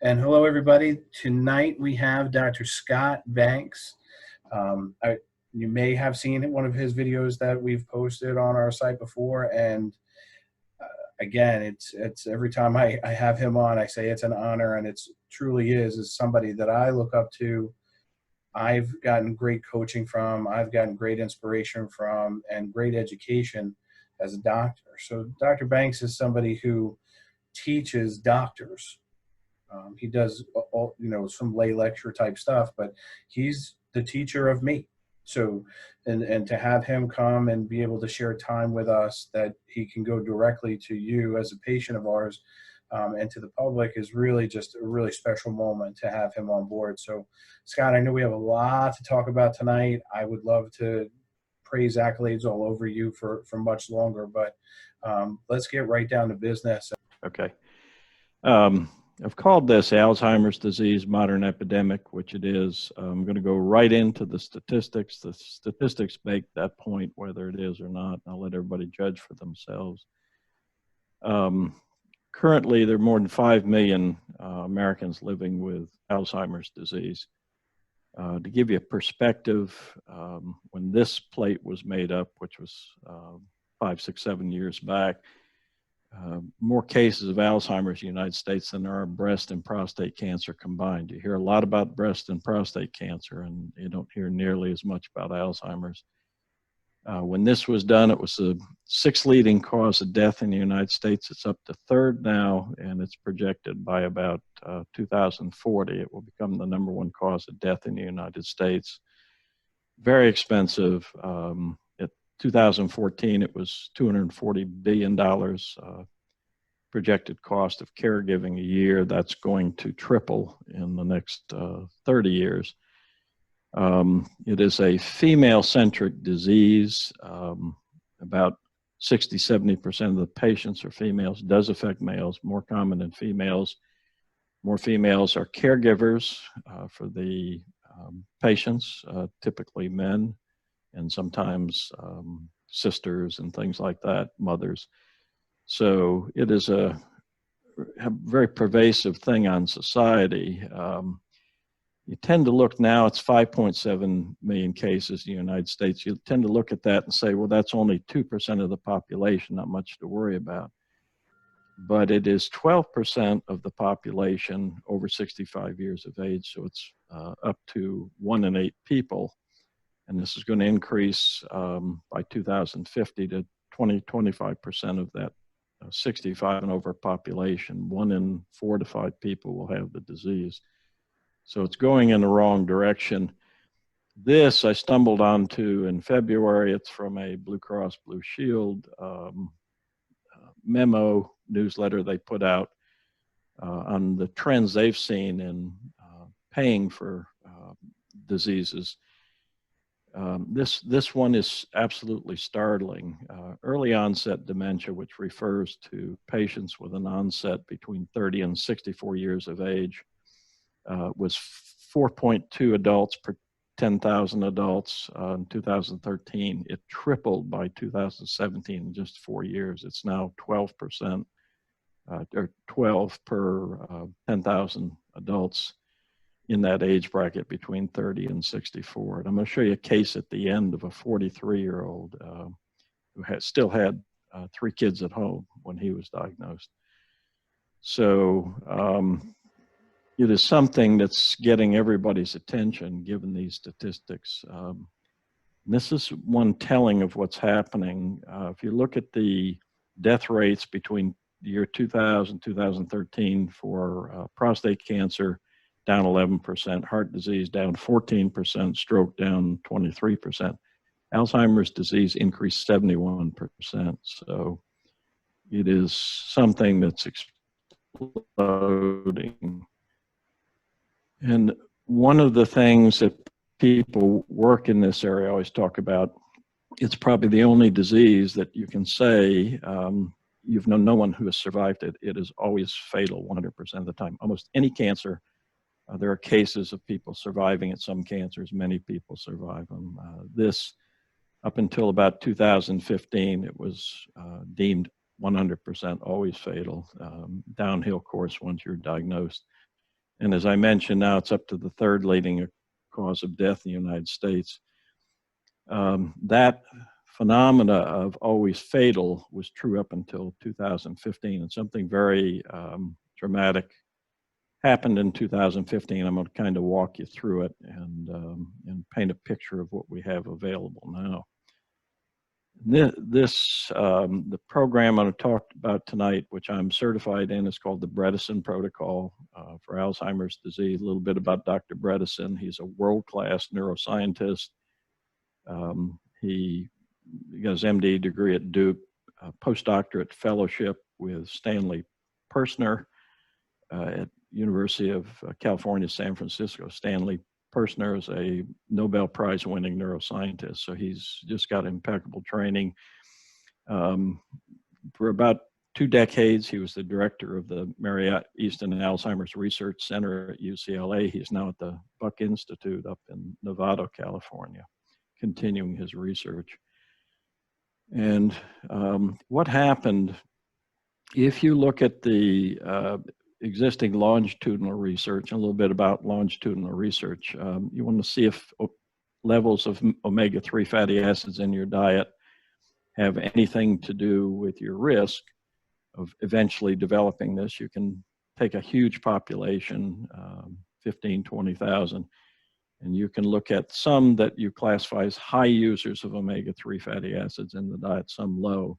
And hello, everybody. Tonight we have Dr. Scott Banks. You may have seen one of his videos that we've posted on our site before. And again, it's every time I have him on, I say it's an honor, and it truly is somebody that I look up to. I've gotten great coaching from, I've gotten great inspiration from, and great education as a doctor. So Dr. Banks is somebody who teaches doctors. He does all, some lay lecture type stuff, but he's the teacher of me. So, and to have him come and be able to share time with us that he can go directly to you as a patient of ours, and to the public is really just a really special moment to have him on board. So, Scott, I know we have a lot to talk about tonight. I would love to praise accolades all over you for much longer, but let's get right down to business. Okay. I've called this Alzheimer's disease modern epidemic, which it is. I'm going to go right into the statistics. The statistics make that point, whether it is or not. I'll let everybody judge for themselves. Currently, there are more than 5 million Americans living with Alzheimer's disease. To give you a perspective, when this plate was made up, which was 5, 6, 7 years back, more cases of Alzheimer's in the United States than there are breast and prostate cancer combined. You hear a lot about breast and prostate cancer, and you don't hear nearly as much about Alzheimer's. When this was done, it was the 6th leading cause of death in the United States. It's up to 3rd now, and it's projected by about 2040, it will become the #1 cause of death in the United States. Very expensive. 2014, it was $240 billion projected cost of caregiving a year. That's going to triple in the next 30 years. It is a female-centric disease. About 60–70% of the patients are females. It does affect males, more common in females. More females are caregivers for the patients, typically men, and sometimes sisters and things like that, mothers. So it is a very pervasive thing on society. You tend to look now, it's 5.7 million cases in the United States. You tend to look at that and say, well, that's only 2% of the population, not much to worry about. But it is 12% of the population over 65 years of age, so it's up to 1 in 8 people. And this is going to increase by 2050 to 25% of that 65 and over population. 1 in 4 to 5 people will have the disease. So it's going in the wrong direction. This I stumbled onto in February. It's from a Blue Cross Blue Shield memo newsletter they put out on the trends they've seen in paying for diseases. This one is absolutely startling. Early onset dementia, which refers to patients with an onset between 30 and 64 years of age, was 4.2 adults per 10,000 adults in 2013. It tripled by 2017 in just 4 years. It's now 12%, or 12 per 10,000 adults in that age bracket between 30 and 64. And I'm going to show you a case at the end of a 43-year-old who still had 3 kids at home when he was diagnosed. So it is something that's getting everybody's attention given these statistics. This is one telling of what's happening. If you look at the death rates between the year 2000, 2013 for prostate cancer, down 11%, heart disease down 14%, stroke down 23%. Alzheimer's disease increased 71%. So it is something that's exploding. And one of the things that people work in this area always talk about, it's probably the only disease that you can say you've known no one who has survived it. It is always fatal 100% of the time. Almost any cancer, there are cases of people surviving it. Some cancers, many people survive them. This, up until about 2015, it was deemed 100% always fatal. Downhill course once you're diagnosed. And as I mentioned, now it's up to the third leading cause of death in the United States. That phenomena of always fatal was true up until 2015, and something very dramatic happened in 2015. I'm going to kind of walk you through it and paint a picture of what we have available now. The program I'm going to talk about tonight, which I'm certified in, is called the Bredesen Protocol for Alzheimer's disease. A little bit about Dr. Bredesen. He's a world-class neuroscientist. He got his MD degree at Duke, postdoctorate fellowship with Stanley Persner at University of California, San Francisco. Stanley Persner is a Nobel Prize winning neuroscientist, so he's just got impeccable training. For about 2 decades, he was the director of the Marriott Easton Alzheimer's Research Center at UCLA. He's now at the Buck Institute up in Novato, California, continuing his research. And what happened, if you look at the existing longitudinal research, a little bit about longitudinal research, you want to see if levels of omega-3 fatty acids in your diet have anything to do with your risk of eventually developing this. You can take a huge population, 15, 20,000, and you can look at some that you classify as high users of omega-3 fatty acids in the diet, some low,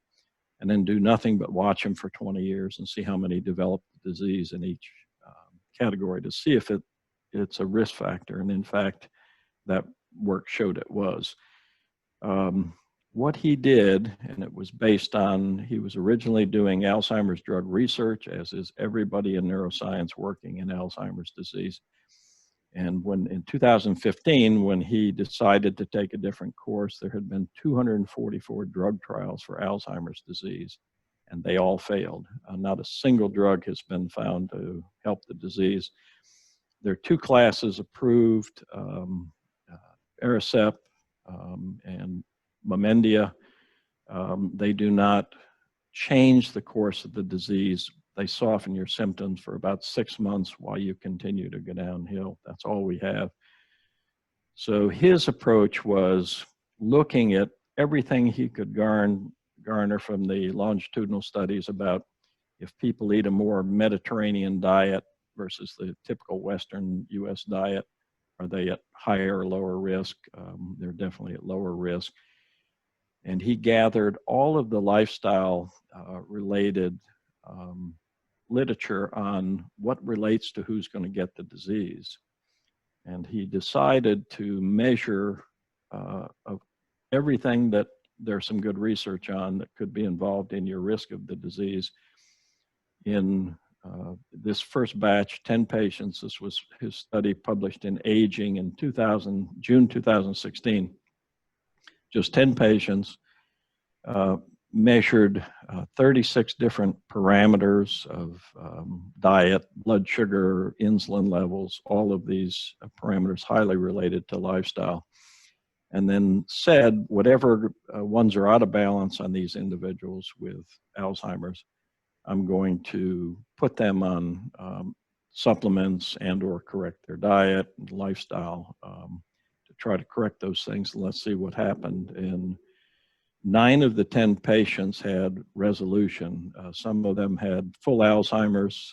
and then do nothing but watch them for 20 years and see how many develop the disease in each category to see if it's a risk factor. And in fact, that work showed it was. What he did, and it was based on, he was originally doing Alzheimer's drug research, as is everybody in neuroscience working in Alzheimer's disease. And when in 2015, when he decided to take a different course, there had been 244 drug trials for Alzheimer's disease, and they all failed. Not a single drug has been found to help the disease. There are 2 classes approved, Aricept and Momendia. They do not change the course of the disease. They soften your symptoms for about 6 months while you continue to go downhill. That's all we have. So his approach was looking at everything he could garner from the longitudinal studies about if people eat a more Mediterranean diet versus the typical Western US diet, are they at higher or lower risk? They're definitely at lower risk. And he gathered all of the lifestyle related literature on what relates to who's going to get the disease. And he decided to measure of everything that there's some good research on that could be involved in your risk of the disease. In this first batch, 10 patients, this was his study published in Aging in June 2016. Just 10 patients, measured 36 different parameters of diet, blood sugar, insulin levels, all of these parameters highly related to lifestyle. And then said, whatever ones are out of balance on these individuals with Alzheimer's, I'm going to put them on supplements and or correct their diet and lifestyle to try to correct those things. And let's see what happened. And 9 of the 10 patients had resolution. Some of them had full Alzheimer's.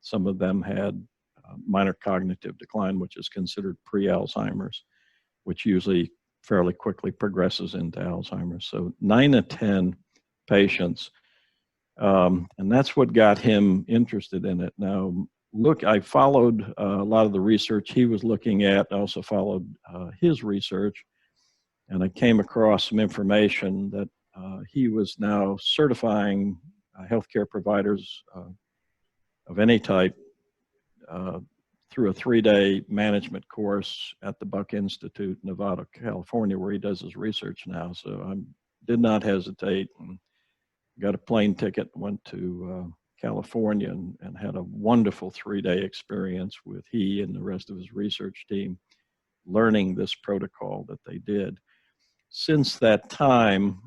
Some of them had minor cognitive decline, which is considered pre-Alzheimer's, which usually fairly quickly progresses into Alzheimer's. So 9 of 10 patients. And that's what got him interested in it. Now, look, I followed a lot of the research he was looking at. I also followed his research. And I came across some information that he was now certifying healthcare providers of any type through a 3-day management course at the Buck Institute, Nevada, California, where he does his research now. So I did not hesitate and got a plane ticket, went to California and had a wonderful 3-day experience with he and the rest of his research team learning this protocol that they did. Since that time,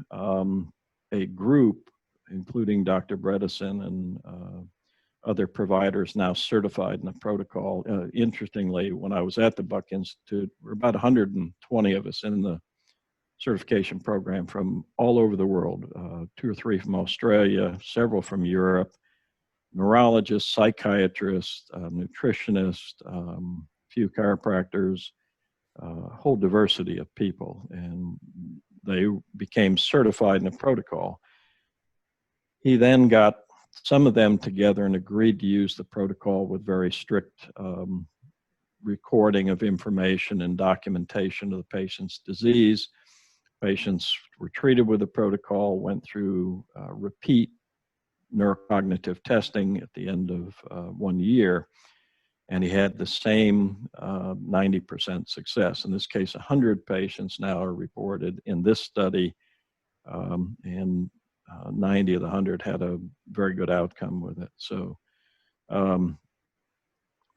a group, including Dr. Bredesen and other providers now certified in the protocol. Interestingly, when I was at the Buck Institute, there were about 120 of us in the certification program from all over the world, 2 or 3 from Australia, several from Europe, neurologists, psychiatrists, nutritionists, few chiropractors, a whole diversity of people, and they became certified in the protocol. He then got some of them together and agreed to use the protocol with very strict recording of information and documentation of the patient's disease. Patients were treated with the protocol, went through repeat neurocognitive testing at the end of 1 year, and he had the same 90% success. In this case, 100 patients now are reported in this study, and 90 of the 100 had a very good outcome with it. So I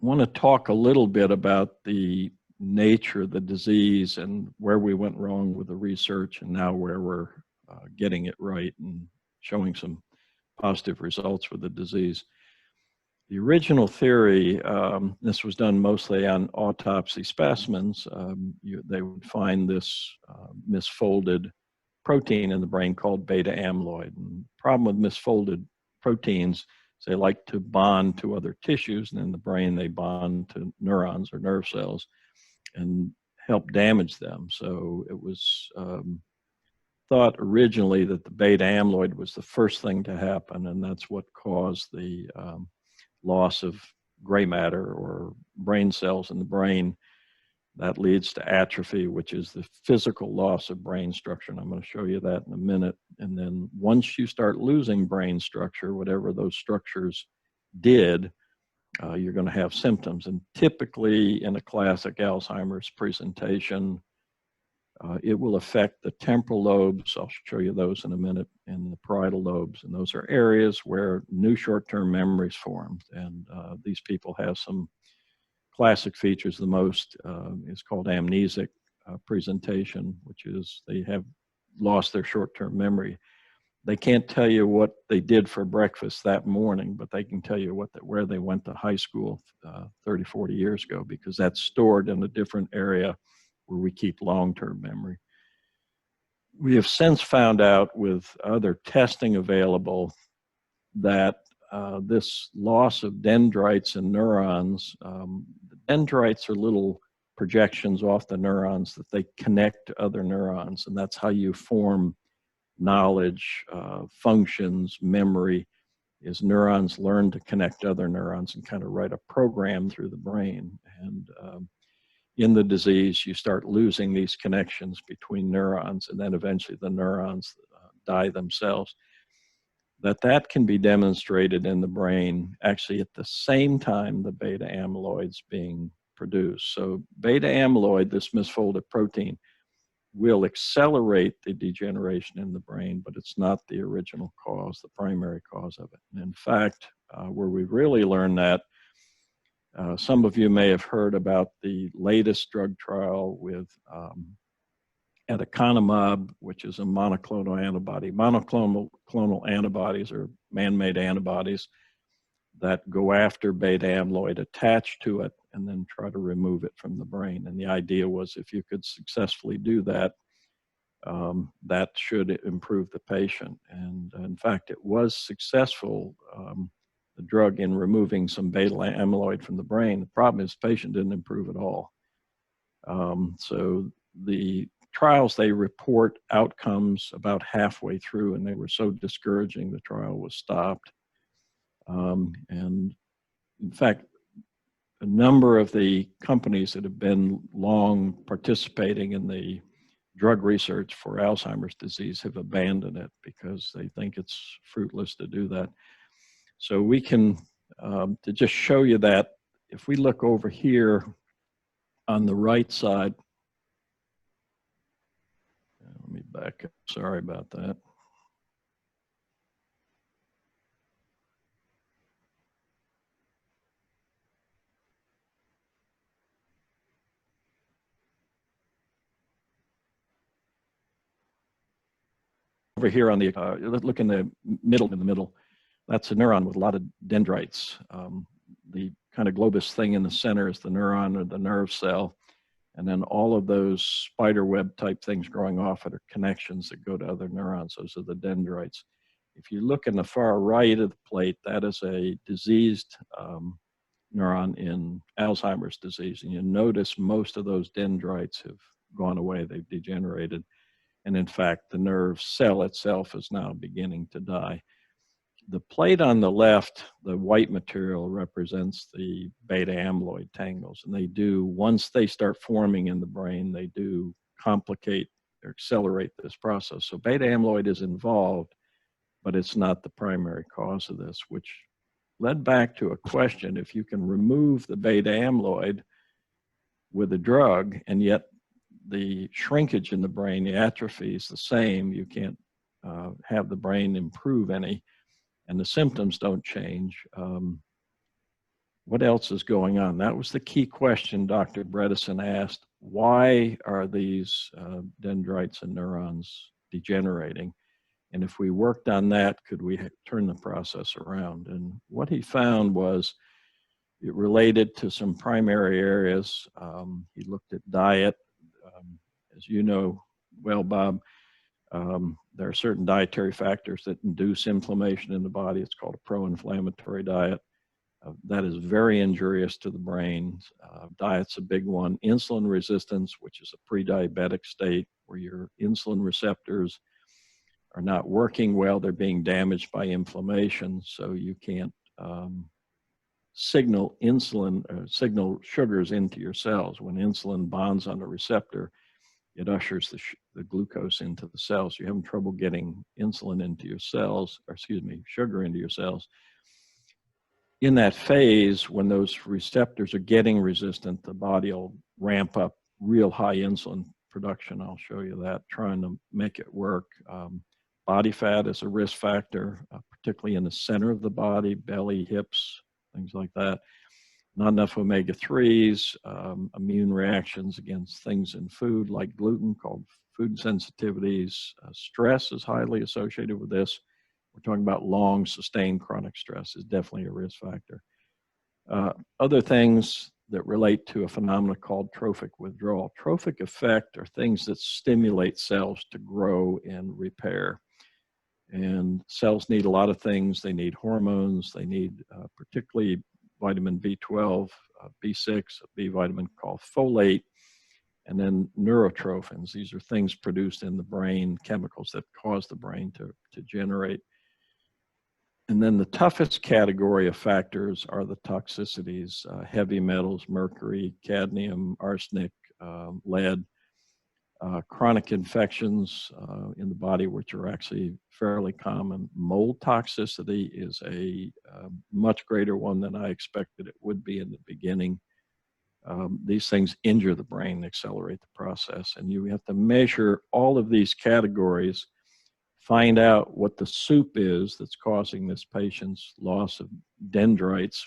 want to talk a little bit about the nature of the disease and where we went wrong with the research, and now where we're getting it right and showing some positive results with the disease. The original theory, this was done mostly on autopsy specimens. They would find this misfolded protein in the brain called beta amyloid. And the problem with misfolded proteins is they like to bond to other tissues, and in the brain they bond to neurons or nerve cells and help damage them. So it was thought originally that the beta amyloid was the first thing to happen, and that's what caused the loss of gray matter or brain cells in the brain. That leads to atrophy, which is the physical loss of brain structure, and I'm going to show you that in a minute. And then once you start losing brain structure, whatever those structures did, you're going to have symptoms. And typically in a classic Alzheimer's presentation, it will affect the temporal lobes. I'll show you those in a minute, and the parietal lobes. And those are areas where new short-term memories formed. And these people have some classic features. The most is called amnesic presentation, which is they have lost their short-term memory. They can't tell you what they did for breakfast that morning, but they can tell you where they went to high school 30, 40 years ago, because that's stored in a different area where we keep long-term memory. We have since found out with other testing available that this loss of dendrites and neurons, dendrites are little projections off the neurons that they connect to other neurons, and that's how you form knowledge, functions, memory, is neurons learn to connect to other neurons and kind of write a program through the brain. And in the disease, you start losing these connections between neurons, and then eventually the neurons die themselves. That can be demonstrated in the brain actually at the same time the beta amyloid's being produced. So beta amyloid, this misfolded protein, will accelerate the degeneration in the brain, but it's not the original cause, the primary cause of it. And in fact, where we really learned that, some of you may have heard about the latest drug trial with aducanumab, which is a monoclonal antibody. Monoclonal antibodies are man-made antibodies that go after beta amyloid, attach to it, and then try to remove it from the brain. And the idea was if you could successfully do that, that should improve the patient. And in fact, it was successful, the drug, in removing some beta amyloid from the brain. The problem is the patient didn't improve at all. So the trials, they report outcomes about halfway through, and they were so discouraging, the trial was stopped. And in fact, a number of the companies that have been long participating in the drug research for Alzheimer's disease have abandoned it because they think it's fruitless to do that. So we can, to just show you that, if we look over here on the right side, let me back up, sorry about that. Over here on the, look in the middle, That's a neuron with a lot of dendrites. The kind of globus thing in the center is the neuron or the nerve cell. And then all of those spider web type things growing off it are connections that go to other neurons. Those are the dendrites. If you look in the far right of the plate, that is a diseased neuron in Alzheimer's disease. And you notice most of those dendrites have gone away. They've degenerated. And in fact, the nerve cell itself is now beginning to die. The plate on the left, the white material, represents the beta amyloid tangles. And they do, once they start forming in the brain, they do complicate or accelerate this process. So beta amyloid is involved, but it's not the primary cause of this, which led back to a question. If you can remove the beta amyloid with a drug, and yet the shrinkage in the brain, the atrophy is the same, you can't have the brain improve any, and the symptoms don't change. What else is going on? That was the key question Dr. Bredesen asked. Why are these dendrites and neurons degenerating? And if we worked on that, could we turn the process around? And what he found was it related to some primary areas. He looked at diet. As you know well, Bob, there are certain dietary factors that induce inflammation in the body. It's called a pro-inflammatory diet. That is very injurious to the brain. Diet's a big one. Insulin resistance, which is a pre-diabetic state where your insulin receptors are not working well. They're being damaged by inflammation, so you can't signal insulin, signal sugars into your cells. When insulin bonds on a receptor, it ushers the glucose into the cells. You're having trouble getting insulin into your cells, or excuse me, sugar into your cells. In that phase, when those receptors are getting resistant, the body will ramp up real high insulin production. I'll show you that, trying to make it work. Body fat is a risk factor, particularly in the center of the body, belly, hips, things like that. Not enough omega-3s, immune reactions against things in food like gluten, called food sensitivities. Stress is highly associated with this. We're talking about long, sustained chronic stress is definitely a risk factor. Other things that relate to a phenomenon called trophic withdrawal. Trophic effect are things that stimulate cells to grow and repair. And cells need a lot of things. They need hormones. They need particularly vitamin B12, B6, a B vitamin called folate, and then neurotrophins. These are things produced in the brain, chemicals that cause the brain to generate. And then the toughest category of factors are the toxicities, heavy metals, mercury, cadmium, arsenic, lead, chronic infections in the body, which are actually fairly common. Mold toxicity is a much greater one than I expected it would be in the beginning. These things injure the brain, accelerate the process, and you have to measure all of these categories, find out what the soup is that's causing this patient's loss of dendrites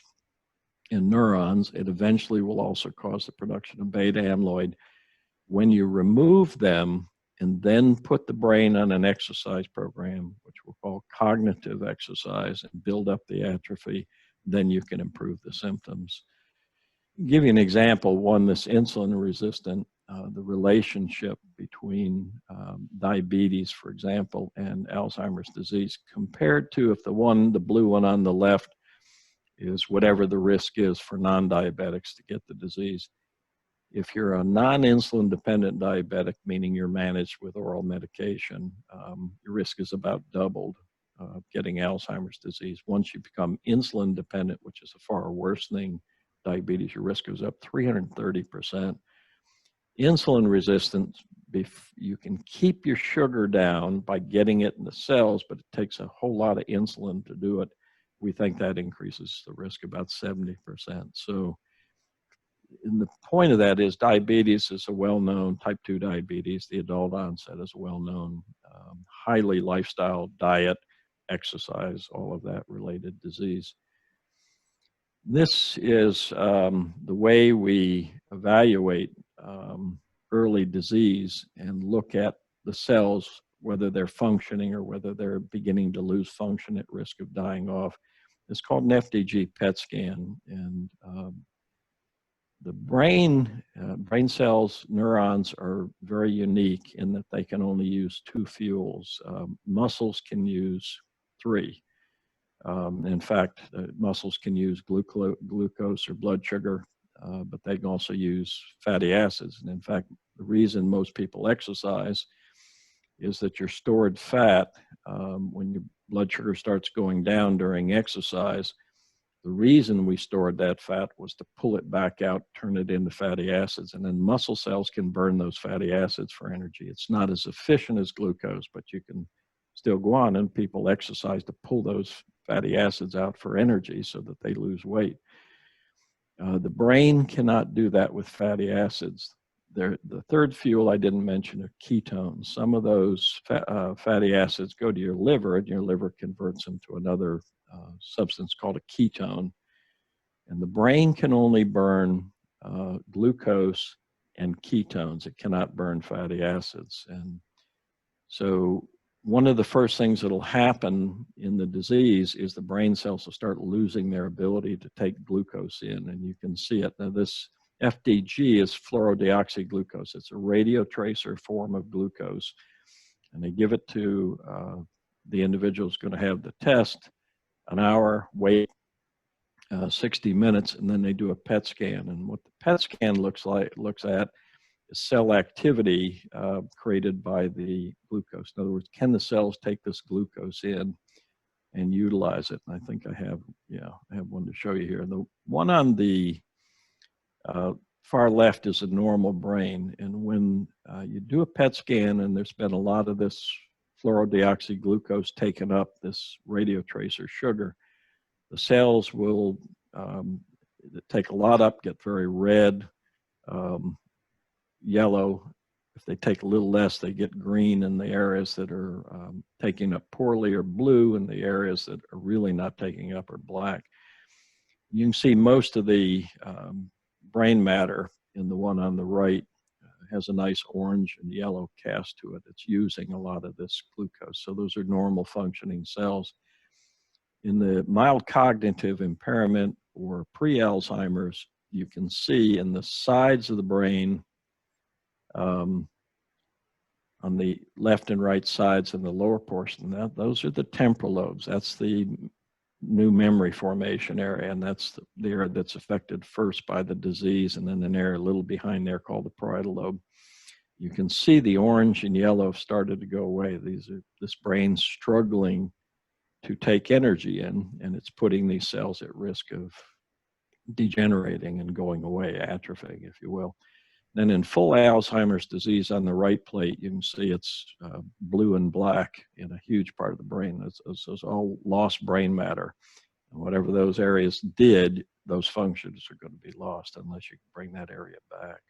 and neurons. It eventually will also cause the production of beta amyloid. When you remove them and then put the brain on an exercise program, which we'll call cognitive exercise, and build up the atrophy, then you can improve the symptoms. I'll give you an example. One, this insulin resistant, the relationship between diabetes, for example, and Alzheimer's disease, compared to if the blue one on the left is whatever the risk is for non-diabetics to get the disease. If you're a non-insulin dependent diabetic, meaning you're managed with oral medication, your risk is about doubled getting Alzheimer's disease. Once you become insulin dependent, which is a far worsening diabetes, your risk goes up 330%. Insulin resistance, you can keep your sugar down by getting it in the cells, but it takes a whole lot of insulin to do it. We think that increases the risk about 70%. So, and the point of that is diabetes is a well-known, type 2 diabetes, the adult onset is a well-known, highly lifestyle, diet, exercise, all of that related disease. This is the way we evaluate early disease and look at the cells whether they're functioning or whether they're beginning to lose function at risk of dying off. It's called an FDG PET scan. And the brain cells, neurons are very unique in that they can only use two fuels. Muscles can use three. In fact, muscles can use glucose or blood sugar, but they can also use fatty acids. And in fact, the reason most people exercise is that your stored fat, when your blood sugar starts going down during exercise, the reason we stored that fat was to pull it back out, turn it into fatty acids, and then muscle cells can burn those fatty acids for energy. It's not as efficient as glucose, but you can still go on, and people exercise to pull those fatty acids out for energy so that they lose weight. The brain cannot do that with fatty acids. The third fuel I didn't mention are ketones. Some of those fatty acids go to your liver, and your liver converts them to another substance called a ketone. And the brain can only burn glucose and ketones. It cannot burn fatty acids. And so one of the first things that'll happen in the disease is the brain cells will start losing their ability to take glucose in, and you can see it. Now this FDG is fluorodeoxyglucose. It's a radiotracer form of glucose, and they give it to the individual who's going to have the test, an hour, wait 60 minutes, and then they do a PET scan. And what the PET scan looks at is cell activity created by the glucose. In other words, can the cells take this glucose in and utilize it? And I think I have one to show you here. The one on the far left is a normal brain. And when you do a PET scan, and there's been a lot of this fluorodeoxyglucose taken up, this radiotracer sugar, the cells will take a lot up, get very red, yellow. If they take a little less, they get green in the areas that are taking up poorly, or blue in the areas that are really not taking up, or black. You can see most of the brain matter in the one on the right has a nice orange and yellow cast to it. It's using a lot of this glucose. So those are normal functioning cells. In the mild cognitive impairment or pre-Alzheimer's, you can see in the sides of the brain, on the left and right sides and the lower portion, those are the temporal lobes. That's the new memory formation area, and that's the area that's affected first by the disease, and then an area a little behind there called the parietal lobe. You can see the orange and yellow have started to go away. This brain struggling to take energy in, and it's putting these cells at risk of degenerating and going away, atrophying, if you will. Then in full Alzheimer's disease on the right plate, you can see it's blue and black in a huge part of the brain. It's all lost brain matter. And whatever those areas did, those functions are going to be lost unless you can bring that area back.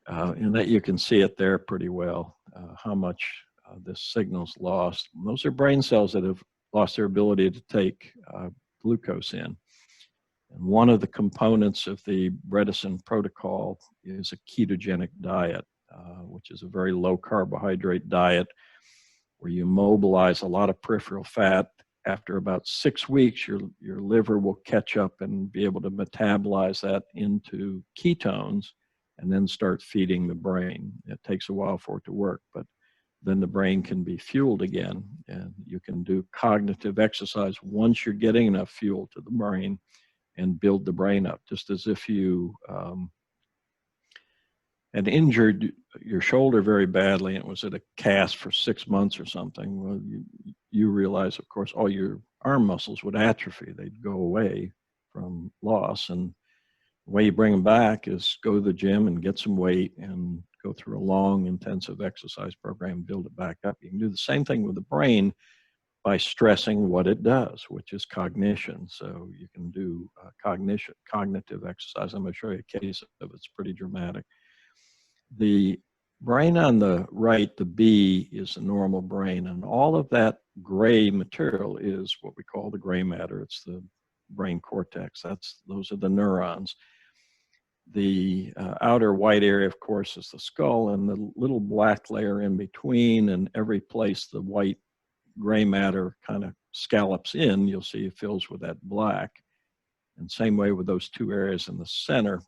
And that you can see it there pretty well, how much this signal's lost. And those are brain cells that have lost their ability to take glucose in. And one of the components of the Bredesen protocol is a ketogenic diet, which is a very low carbohydrate diet where you mobilize a lot of peripheral fat. After about 6 weeks, your liver will catch up and be able to metabolize that into ketones and then start feeding the brain. It takes a while for it to work, but then the brain can be fueled again, and you can do cognitive exercise once you're getting enough fuel to the brain and build the brain up, just as if you had injured your shoulder very badly and it was at a cast for 6 months or something. Well, you realize, of course, all your arm muscles would atrophy. They'd go away from loss. And the way you bring them back is go to the gym and get some weight and go through a long, intensive exercise program, build it back up. You can do the same thing with the brain by stressing what it does, which is cognition. So you can do cognitive exercise. I'm going to show you a case of it. It's pretty dramatic. The brain on the right, the B, is a normal brain, and all of that gray material is what we call the gray matter. It's the brain cortex. Those are the neurons. The outer white area, of course, is the skull, and the little black layer in between, and every place the white gray matter kind of scallops in, you'll see it fills with that black. And same way with those two areas in the center,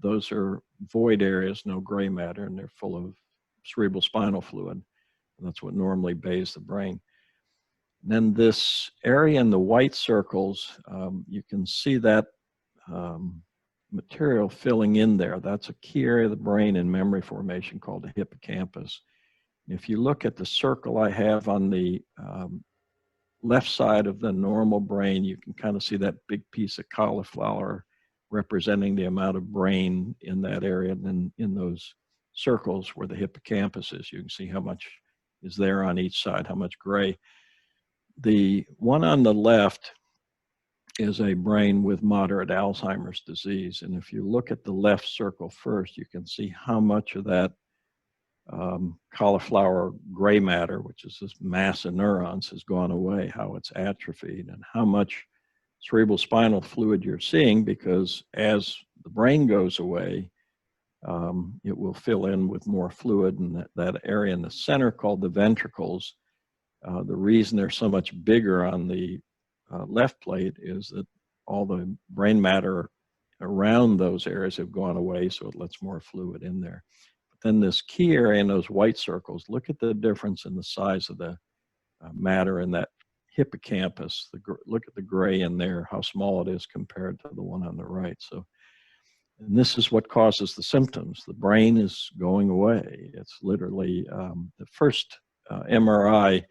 those are void areas, no gray matter, and they're full of cerebral spinal fluid. And that's what normally bathes the brain. Then this area in the white circles, you can see that material filling in there. That's a key area of the brain in memory formation called the hippocampus. If you look at the circle I have on the left side of the normal brain, you can kind of see that big piece of cauliflower representing the amount of brain in that area. And then in those circles where the hippocampus is, you can see how much is there on each side, how much gray. The one on the left is a brain with moderate Alzheimer's disease. And if you look at the left circle first, you can see how much of that cauliflower gray matter, which is this mass of neurons, has gone away, how it's atrophied, and how much cerebral spinal fluid you're seeing, because as the brain goes away, it will fill in with more fluid. And that area in the center called the ventricles, the reason they're so much bigger on the left plate is that all the brain matter around those areas have gone away, so it lets more fluid in there. Then this key area in those white circles, look at the difference in the size of the matter in that hippocampus. Look at the gray in there, how small it is compared to the one on the right. So, and this is what causes the symptoms. The brain is going away. It's literally the first MRI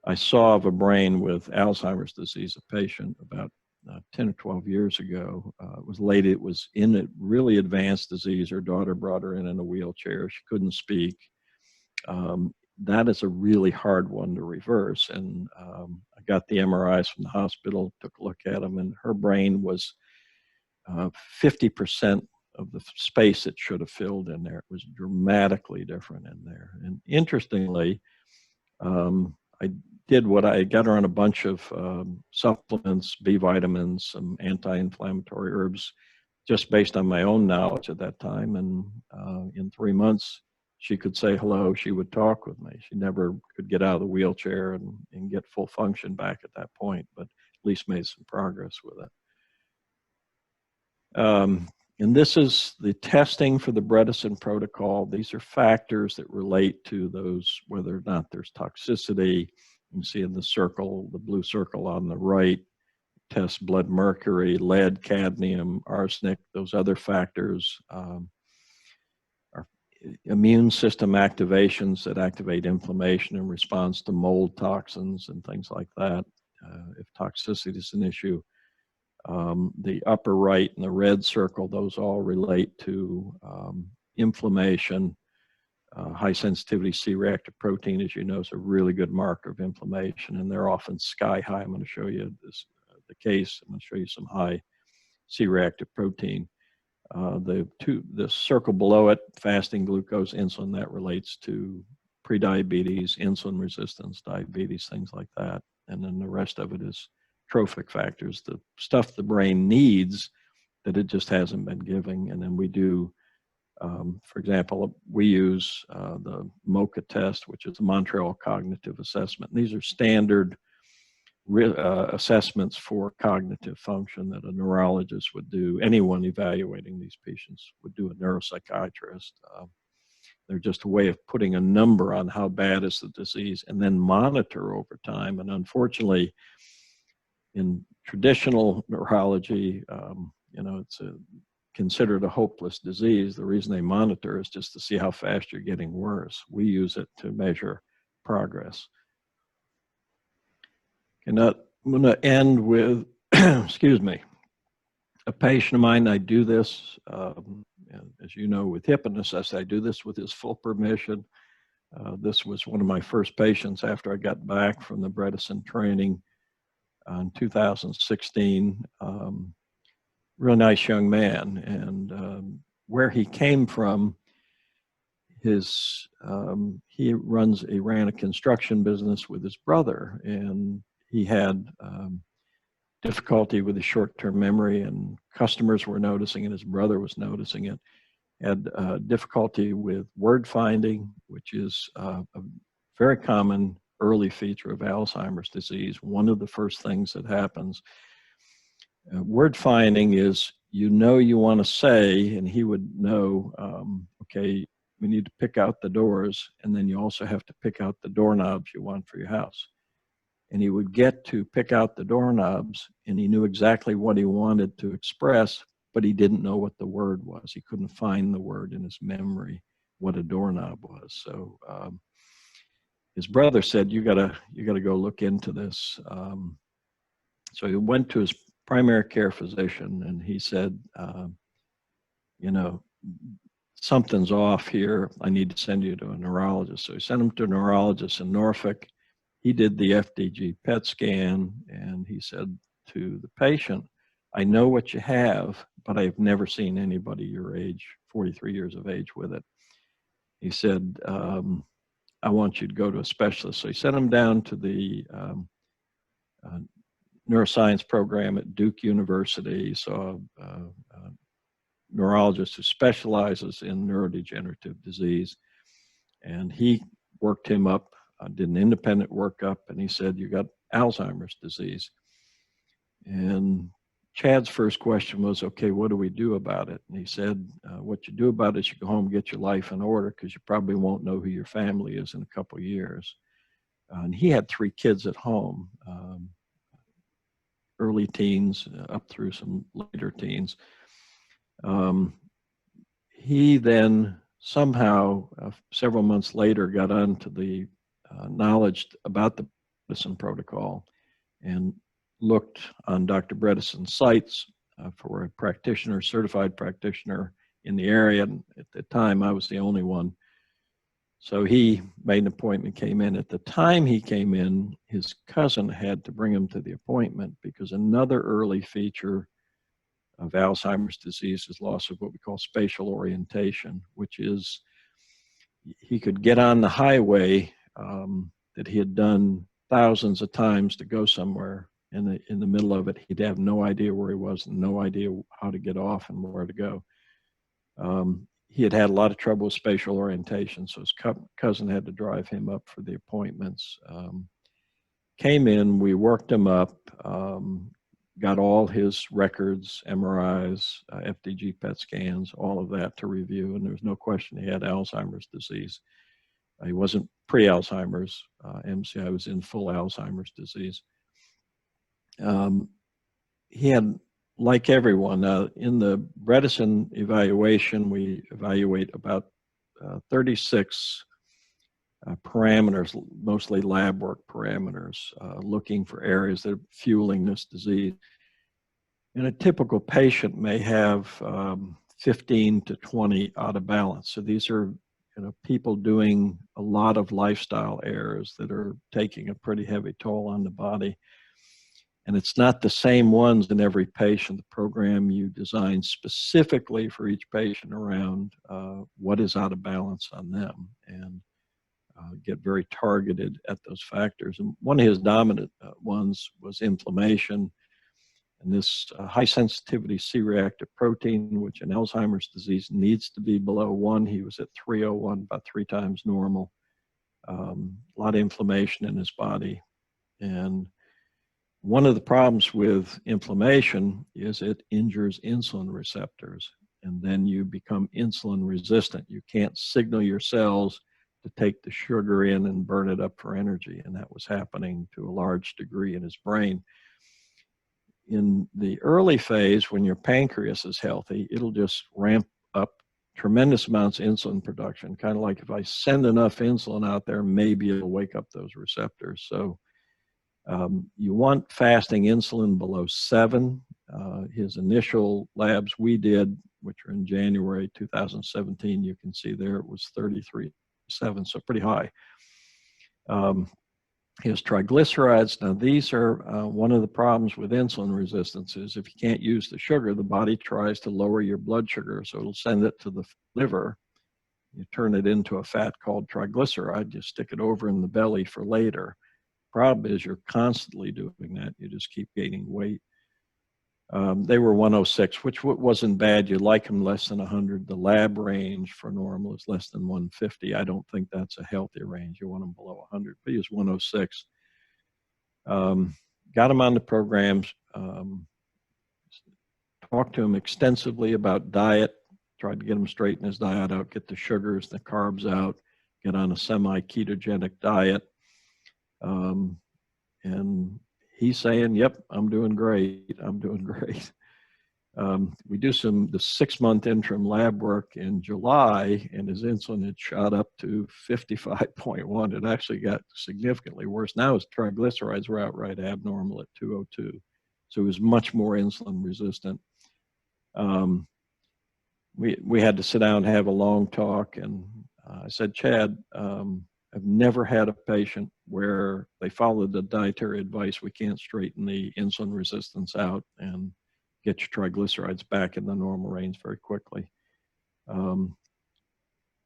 I saw of a brain with Alzheimer's disease, a patient about 10 or 12 years ago. It was late. It was in a really advanced disease. Her daughter brought her in a wheelchair. She couldn't speak. That is a really hard one to reverse. And I got the MRIs from the hospital, took a look at them, and her brain was 50% of the space it should have filled in there. It was dramatically different in there. And interestingly, I did what I got her on a bunch of supplements, B vitamins, some anti-inflammatory herbs, just based on my own knowledge at that time. And in 3 months, she could say hello. She would talk with me. She never could get out of the wheelchair and get full function back at that point, but at least made some progress with it. And this is the testing for the Bredesen protocol. These are factors that relate to those, whether or not there's toxicity. You can see in the circle, the blue circle on the right, test blood mercury, lead, cadmium, arsenic, those other factors are immune system activations that activate inflammation in response to mold toxins and things like that. If toxicity is an issue. The upper right and the red circle, those all relate to inflammation. High sensitivity C-reactive protein, as you know, is a really good marker of inflammation, and they're often sky high. I'm going to show you this, the case. I'm going to show you some high C-reactive protein. The circle below it, fasting glucose, insulin, that relates to prediabetes, insulin resistance, diabetes, things like that. And then the rest of it is trophic factors, the stuff the brain needs that it just hasn't been giving. And then we do, for example, we use the MOCA test, which is the Montreal Cognitive Assessment. These are standard assessments for cognitive function that a neurologist would do. Anyone evaluating these patients would do, a neuropsychiatrist. They're just a way of putting a number on how bad is the disease and then monitor over time. And unfortunately, in traditional neurology, it's considered a hopeless disease. The reason they monitor is just to see how fast you're getting worse. We use it to measure progress. And I'm going to end with, excuse me, a patient of mine. I do this, as you know, with hypnosis. I do this with his full permission. This was one of my first patients after I got back from the Bredesen training in 2016. Real nice young man, and where he came from, he ran a construction business with his brother, and he had difficulty with his short-term memory, and customers were noticing it. His brother was noticing it. Had difficulty with word finding, which is a very common early feature of Alzheimer's disease. One of the first things that happens. Word finding is, you know, you want to say, and he would know, okay, we need to pick out the doors, and then you also have to pick out the doorknobs you want for your house. And he would get to pick out the doorknobs, and he knew exactly what he wanted to express, but he didn't know what the word was. He couldn't find the word in his memory, what a doorknob was. So his brother said, you gotta go look into this. So he went to his primary care physician, and he said, you know, something's off here. I need to send you to a neurologist. So he sent him to a neurologist in Norfolk. He did the FDG PET scan, and he said to the patient, I know what you have, but I've never seen anybody your age, 43 years of age, with it. He said, I want you to go to a specialist. So he sent him down to the neuroscience program at Duke University. He saw a neurologist who specializes in neurodegenerative disease, and he worked him up, did an independent workup, and he said, you got Alzheimer's disease. And Chad's first question was, okay, what do we do about it? And he said, what you do about it is you go home and get your life in order, because you probably won't know who your family is in a couple of years. And he had 3 kids at home, early teens up through some later teens. He then somehow, several months later, got onto the knowledge about the Bredesen protocol and looked on Dr. Bredesen's sites for a practitioner, certified practitioner in the area. And at the time, I was the only one. So he made an appointment, came in. At the time he came in, his cousin had to bring him to the appointment, because another early feature of Alzheimer's disease is loss of what we call spatial orientation, which is he could get on the highway that he had done thousands of times to go somewhere. In the middle of it, he'd have no idea where he was and no idea how to get off and where to go. He had had a lot of trouble with spatial orientation, so his cousin had to drive him up for the appointments. Came in, we worked him up, got all his records, MRIs, FDG PET scans, all of that to review, and there was no question he had Alzheimer's disease. He wasn't pre-Alzheimer's. MCI was in full Alzheimer's disease. He had, like everyone, in the Bredesen evaluation, we evaluate about 36 parameters, mostly lab work parameters, looking for areas that are fueling this disease. And a typical patient may have 15 to 20 out of balance. So these are, people doing a lot of lifestyle errors that are taking a pretty heavy toll on the body. And it's not the same ones in every patient. The program you design specifically for each patient around what is out of balance on them, and get very targeted at those factors. And one of his dominant ones was inflammation. And this high sensitivity C-reactive protein, which in Alzheimer's disease needs to be below 1. He was at 301, about 3 times normal. A lot of inflammation in his body. And one of the problems with inflammation is it injures insulin receptors, and then you become insulin resistant. You can't signal your cells to take the sugar in and burn it up for energy, and that was happening to a large degree in his brain. In the early phase, when your pancreas is healthy, it'll just ramp up tremendous amounts of insulin production, kind of like if I send enough insulin out there, maybe it'll wake up those receptors. So you want fasting insulin below 7. His initial labs we did, which are in January 2017, you can see there it was 33.7, so pretty high. His triglycerides, now these are one of the problems with insulin resistance is if you can't use the sugar, the body tries to lower your blood sugar, so it'll send it to the liver. You turn it into a fat called triglyceride, you stick it over in the belly for later. Problem is you're constantly doing that. You just keep gaining weight. They were 106, which wasn't bad. You like them less than 100. The lab range for normal is less than 150. I don't think that's a healthy range. You want them below 100, but he was 106. Got him on the programs, talked to him extensively about diet, tried to get him straighten his diet out, get the sugars, the carbs out, get on a semi-ketogenic diet. And he's saying, yep, I'm doing great. I'm doing great. We do the 6-month interim lab work in July, and his insulin had shot up to 55.1. It actually got significantly worse. Now his triglycerides were outright abnormal at 202. So he was much more insulin resistant. We had to sit down and have a long talk, and I said, Chad, I've never had a patient where they followed the dietary advice. We can't straighten the insulin resistance out and get your triglycerides back in the normal range very quickly.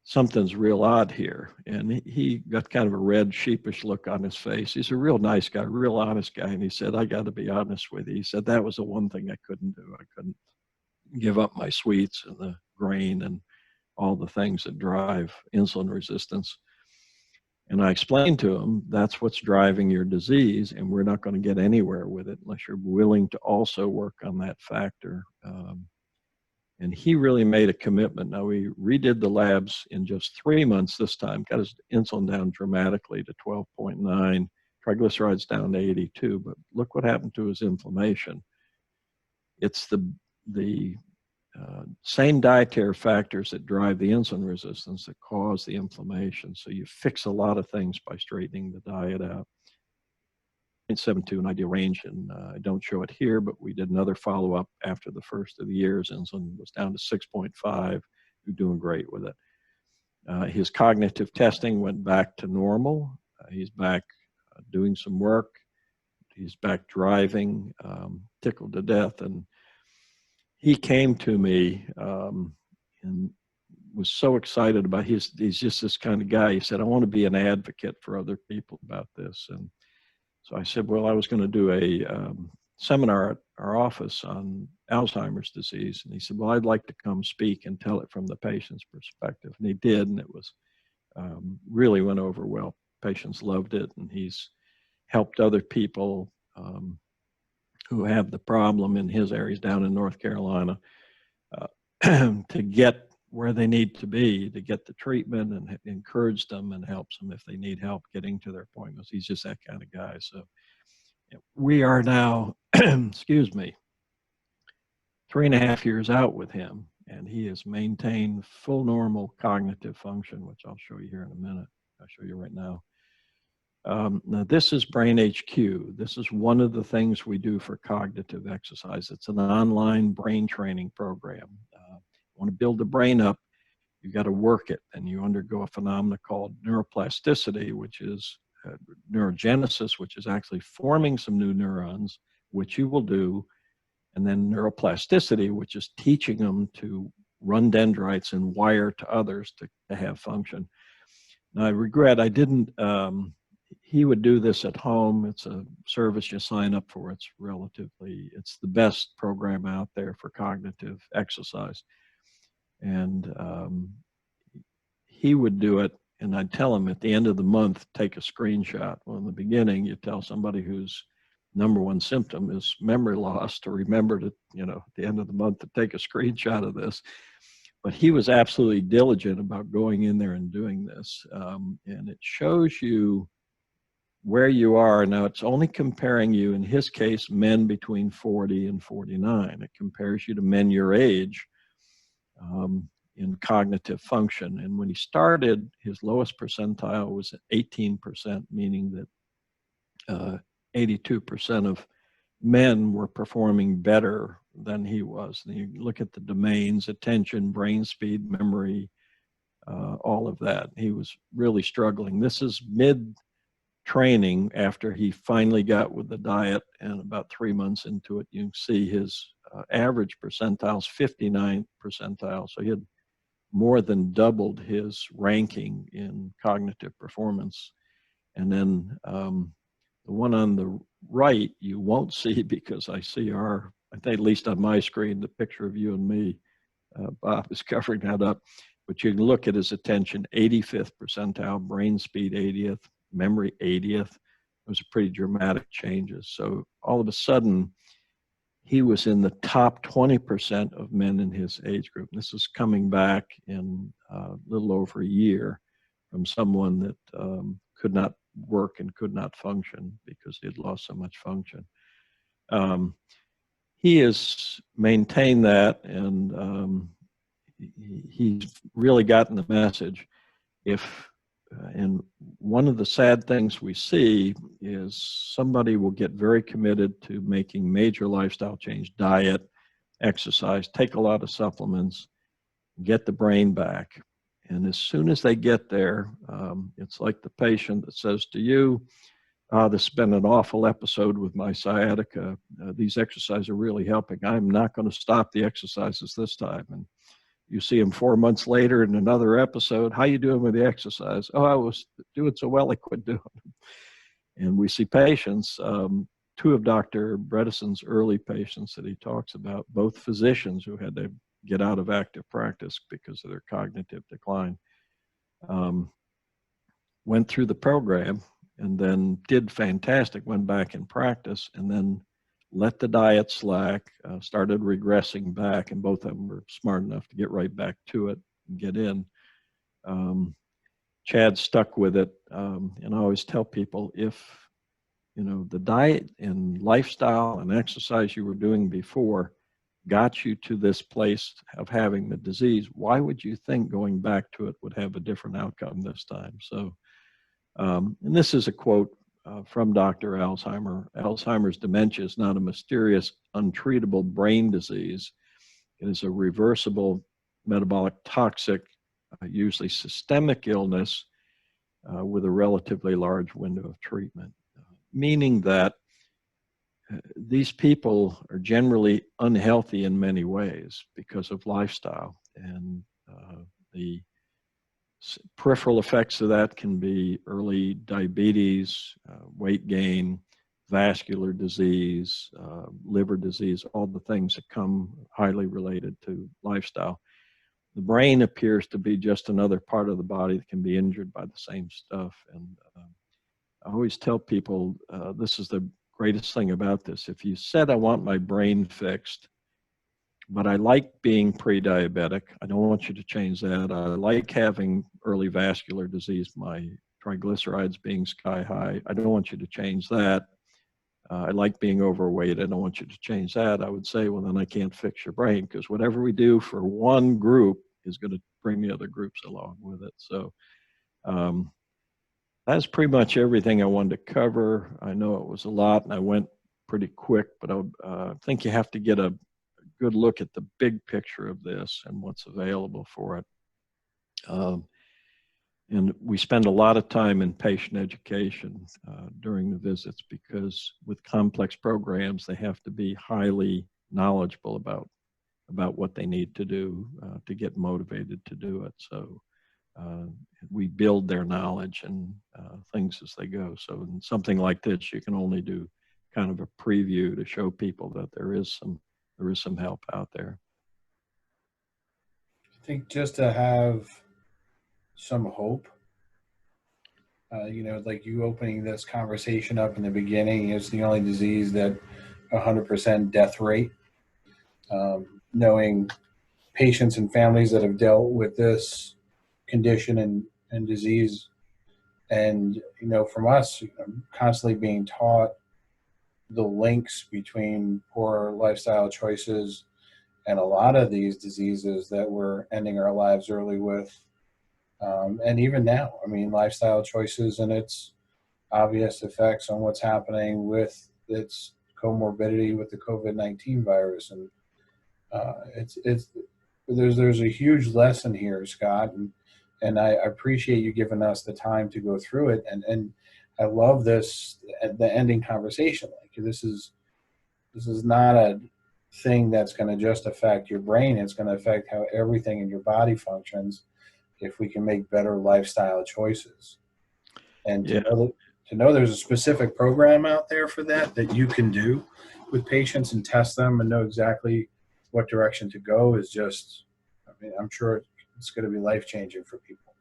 Something's real odd here. And he got kind of a red, sheepish look on his face. He's a real nice guy, real honest guy. And he said, I got to be honest with you. He said, that was the one thing I couldn't do. I couldn't give up my sweets and the grain and all the things that drive insulin resistance. And I explained to him, that's what's driving your disease, and we're not going to get anywhere with it unless you're willing to also work on that factor. And he really made a commitment. Now, we redid the labs in just 3 months this time, got his insulin down dramatically to 12.9, triglycerides down to 82, but look what happened to his inflammation. It's the same dietary factors that drive the insulin resistance that cause the inflammation. So you fix a lot of things by straightening the diet out. 0.72 an ideal range, and I don't show it here, but we did another follow-up after the first of the years. Insulin was down to 6.5. You're doing great with it. His cognitive testing went back to normal. He's back doing some work. He's back driving, tickled to death. And he came to me and was so excited about he's just this kind of guy. He said, I want to be an advocate for other people about this. And so I said, well, I was going to do a seminar at our office on Alzheimer's disease. And he said, well, I'd like to come speak and tell it from the patient's perspective. And he did, and it was really went over well. Patients loved it, and he's helped other people who have the problem in his areas down in North Carolina to get where they need to be, to get the treatment, and encourage them and helps them if they need help getting to their appointments. He's just that kind of guy. So we are now, excuse me, 3.5 years out with him, and he has maintained full normal cognitive function, which I'll show you here in a minute. I'll show you right now. Now, this is Brain HQ. This is one of the things we do for cognitive exercise. It's an online brain training program. Want to build the brain up, you got to work it, and you undergo a phenomenon called neuroplasticity, which is neurogenesis, which is actually forming some new neurons, which you will do, and then neuroplasticity, which is teaching them to run dendrites and wire to others to have function. Now, I regret I didn't. He would do this at home. It's a service you sign up for. It's the best program out there for cognitive exercise. And he would do it, and I'd tell him at the end of the month, take a screenshot. Well, in the beginning, you tell somebody whose #1 symptom is memory loss to remember to, at the end of the month to take a screenshot of this. But he was absolutely diligent about going in there and doing this. And it shows you where you are. Now, it's only comparing you, in his case, men between 40 and 49. It compares you to men your age in cognitive function. And when he started, his lowest percentile was 18%, meaning that 82% of men were performing better than he was. And you look at the domains, attention, brain speed, memory, all of that. He was really struggling. This is mid-training after he finally got with the diet, and about 3 months into it, you can see his average percentiles, 59th percentile. So he had more than doubled his ranking in cognitive performance. And then the one on the right, you won't see because I see our I think at least on my screen, the picture of you and me, Bob is covering that up. But you can look at his attention, 85th percentile, brain speed 80th, memory 80th. Those are pretty dramatic changes. So all of a sudden, he was in the top 20% of men in his age group. This is coming back in a little over a year from someone that could not work and could not function because he had lost so much function. He has maintained that, and he's really gotten the message. And one of the sad things we see is somebody will get very committed to making major lifestyle change, diet, exercise, take a lot of supplements, get the brain back. And as soon as they get there, it's like the patient that says to you, this has been an awful episode with my sciatica. These exercises are really helping. I'm not going to stop the exercises this time. And you see him 4 months later in another episode. How you doing with the exercise? Oh, I was doing so well I quit doing it. And we see patients, two of Dr. Bredesen's early patients that he talks about, both physicians who had to get out of active practice because of their cognitive decline, went through the program and then did fantastic, went back in practice, and then let the diet slack, started regressing back, and both of them were smart enough to get right back to it and get in. Chad stuck with it, and I always tell people, if the diet and lifestyle and exercise you were doing before got you to this place of having the disease, why would you think going back to it would have a different outcome this time? So, and this is a quote from Dr. Alzheimer. Alzheimer's dementia is not a mysterious, untreatable brain disease. It is a reversible, metabolic, toxic, usually systemic illness with a relatively large window of treatment, meaning that these people are generally unhealthy in many ways because of lifestyle, and the peripheral effects of that can be early diabetes, weight gain, vascular disease, liver disease, all the things that come highly related to lifestyle. The brain appears to be just another part of the body that can be injured by the same stuff. And I always tell people, this is the greatest thing about this. If you said, I want my brain fixed, but I like being pre-diabetic, I don't want you to change that. I like having early vascular disease, my triglycerides being sky high. I don't want you to change that. I like being overweight. I don't want you to change that. I would say, well, then I can't fix your brain, because whatever we do for one group is going to bring the other groups along with it. So that's pretty much everything I wanted to cover. I know it was a lot and I went pretty quick, but I think you have to get a good look at the big picture of this and what's available for it. And we spend a lot of time in patient education during the visits, because with complex programs, they have to be highly knowledgeable about what they need to do to get motivated to do it. So we build their knowledge and things as they go. So in something like this, you can only do kind of a preview to show people that there is some help out there. I think just to have some hope, like you opening this conversation up in the beginning, is the only disease that 100% death rate. Knowing patients and families that have dealt with this condition and disease, and from us constantly being taught the links between poor lifestyle choices and a lot of these diseases that we're ending our lives early with. And even now, lifestyle choices and its obvious effects on what's happening with its comorbidity with the COVID-19 virus. And there's a huge lesson here, Scott, and I appreciate you giving us the time to go through it. And I love this, the ending conversation. Like this is not a thing that's going to just affect your brain. It's going to affect how everything in your body functions if we can make better lifestyle choices. And to know there's a specific program out there for that you can do, with patients and test them and know exactly what direction to go is just, I mean, I'm sure it's going to be life-changing for people.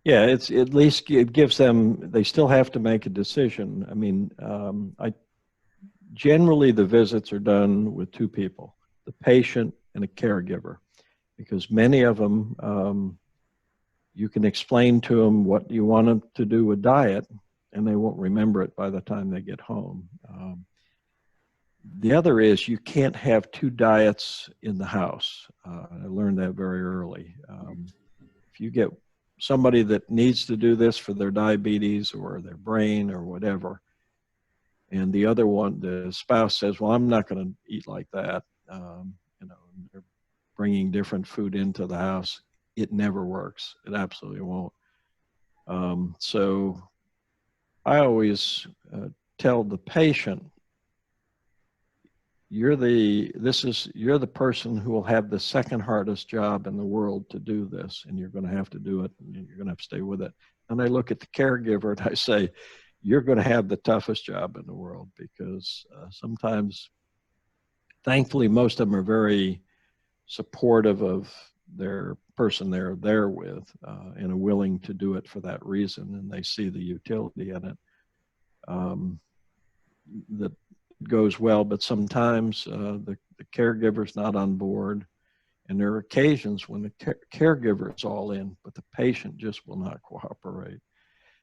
Yeah, it's at least it gives them, they still have to make a decision. I mean, generally the visits are done with two people, the patient and a caregiver, because many of them, you can explain to them what you want them to do with diet, and they won't remember it by the time they get home. The other is you can't have two diets in the house. I learned that very early. If you get somebody that needs to do this for their diabetes or their brain or whatever, and the other one, the spouse says, well, I'm not going to eat like that, they're bringing different food into the house, it never works. It absolutely won't. So I always tell the patient, you're the person who will have the second hardest job in the world to do this, and you're going to have to do it, and you're going to have to stay with it. And I look at the caregiver and I say, you're going to have the toughest job in the world, because sometimes, thankfully, most of them are very supportive of their person they're there with, and are willing to do it for that reason, and they see the utility in it. That goes well, but sometimes the caregiver's not on board, and there are occasions when the caregiver is all in, but the patient just will not cooperate.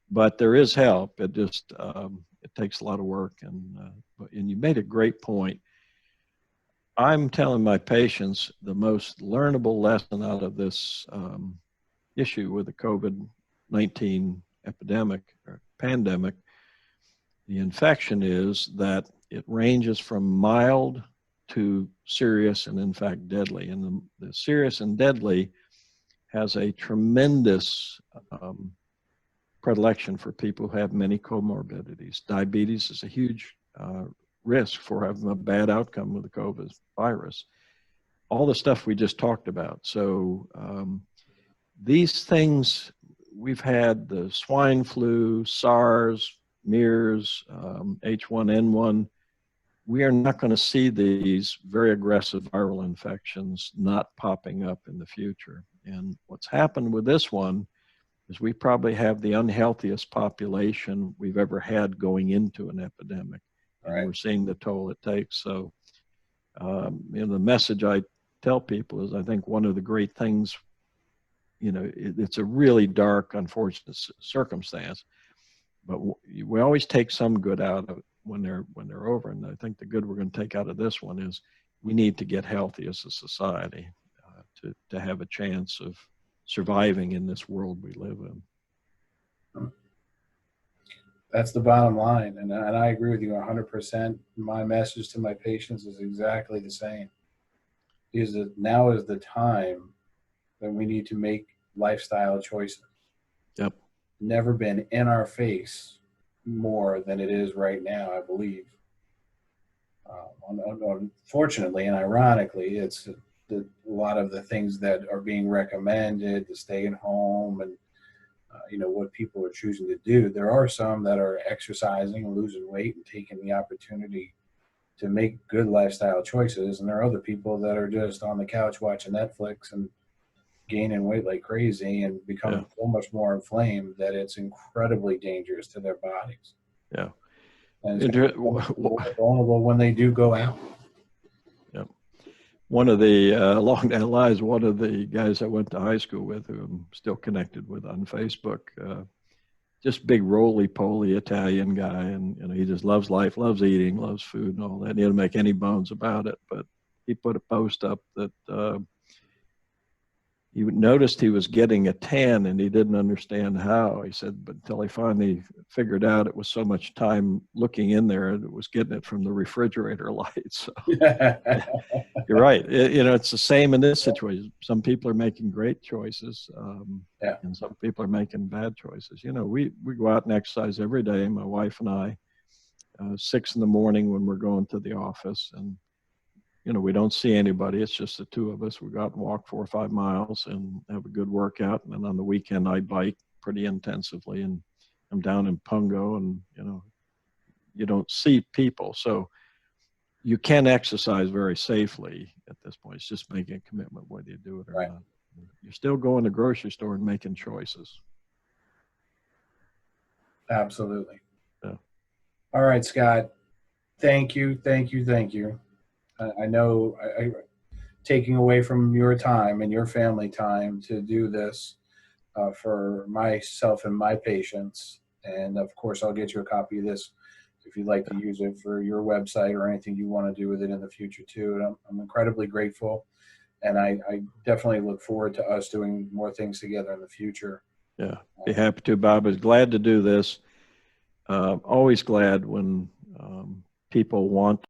But there is help. It just it takes a lot of work, and you made a great point. I'm telling my patients the most learnable lesson out of this issue with the COVID-19 epidemic or pandemic, the infection, is that it ranges from mild to serious and, in fact, deadly. And the serious and deadly has a tremendous predilection for people who have many comorbidities. Diabetes is a huge risk for having a bad outcome with the COVID virus. All the stuff we just talked about. So these things, we've had the swine flu, SARS, MERS, H1N1. We are not going to see these very aggressive viral infections not popping up in the future. And what's happened with this one is we probably have the unhealthiest population we've ever had going into an epidemic. And right. We're seeing the toll it takes. So, the message I tell people is, I think one of the great things, it's a really dark, unfortunate circumstance, but we always take some good out of it when they're over. And I think the good we're going to take out of this one is we need to get healthy as a society to have a chance of surviving in this world we live in. That's the bottom line. And I agree with you 100%. My message to my patients is exactly the same. Is that now is the time that we need to make lifestyle choices. Yep. Never been in our face more than it is right now, I believe. Unfortunately and ironically, it's a lot of the things that are being recommended to stay at home and what people are choosing to do. There are some that are exercising and losing weight and taking the opportunity to make good lifestyle choices, and there are other people that are just on the couch watching Netflix and gaining weight like crazy and becoming so much more inflamed that it's incredibly dangerous to their bodies. Yeah. And it's vulnerable when they do go out. Yeah. One of the, along that lines, one of the guys I went to high school with, who I'm still connected with on Facebook, just big roly-poly Italian guy, and he just loves life, loves eating, loves food and all that. He didn't make any bones about it, but he put a post up that he noticed he was getting a tan and he didn't understand how. He said, but until he finally figured out it was so much time looking in there, it was getting it from the refrigerator light. So you're right. It's the same in this situation. Some people are making great choices, and some people are making bad choices. We go out and exercise every day, my wife and I, 6 in the morning when we're going to the office, and we don't see anybody. It's just the two of us. We go out and walk 4 or 5 miles and have a good workout. And then on the weekend, I bike pretty intensively. And I'm down in Pungo, and, you don't see people. So you can exercise very safely at this point. It's just making a commitment whether you do it or Right. not. You're still going to the grocery store and making choices. Absolutely. Yeah. All right, Scott. Thank you. Thank you. Thank you. I know taking away from your time and your family time to do this for myself and my patients. And of course, I'll get you a copy of this if you'd like to use it for your website or anything you want to do with it in the future too. And I'm incredibly grateful. And I definitely look forward to us doing more things together in the future. Yeah, be happy to, Bob. I was glad to do this. Always glad when people want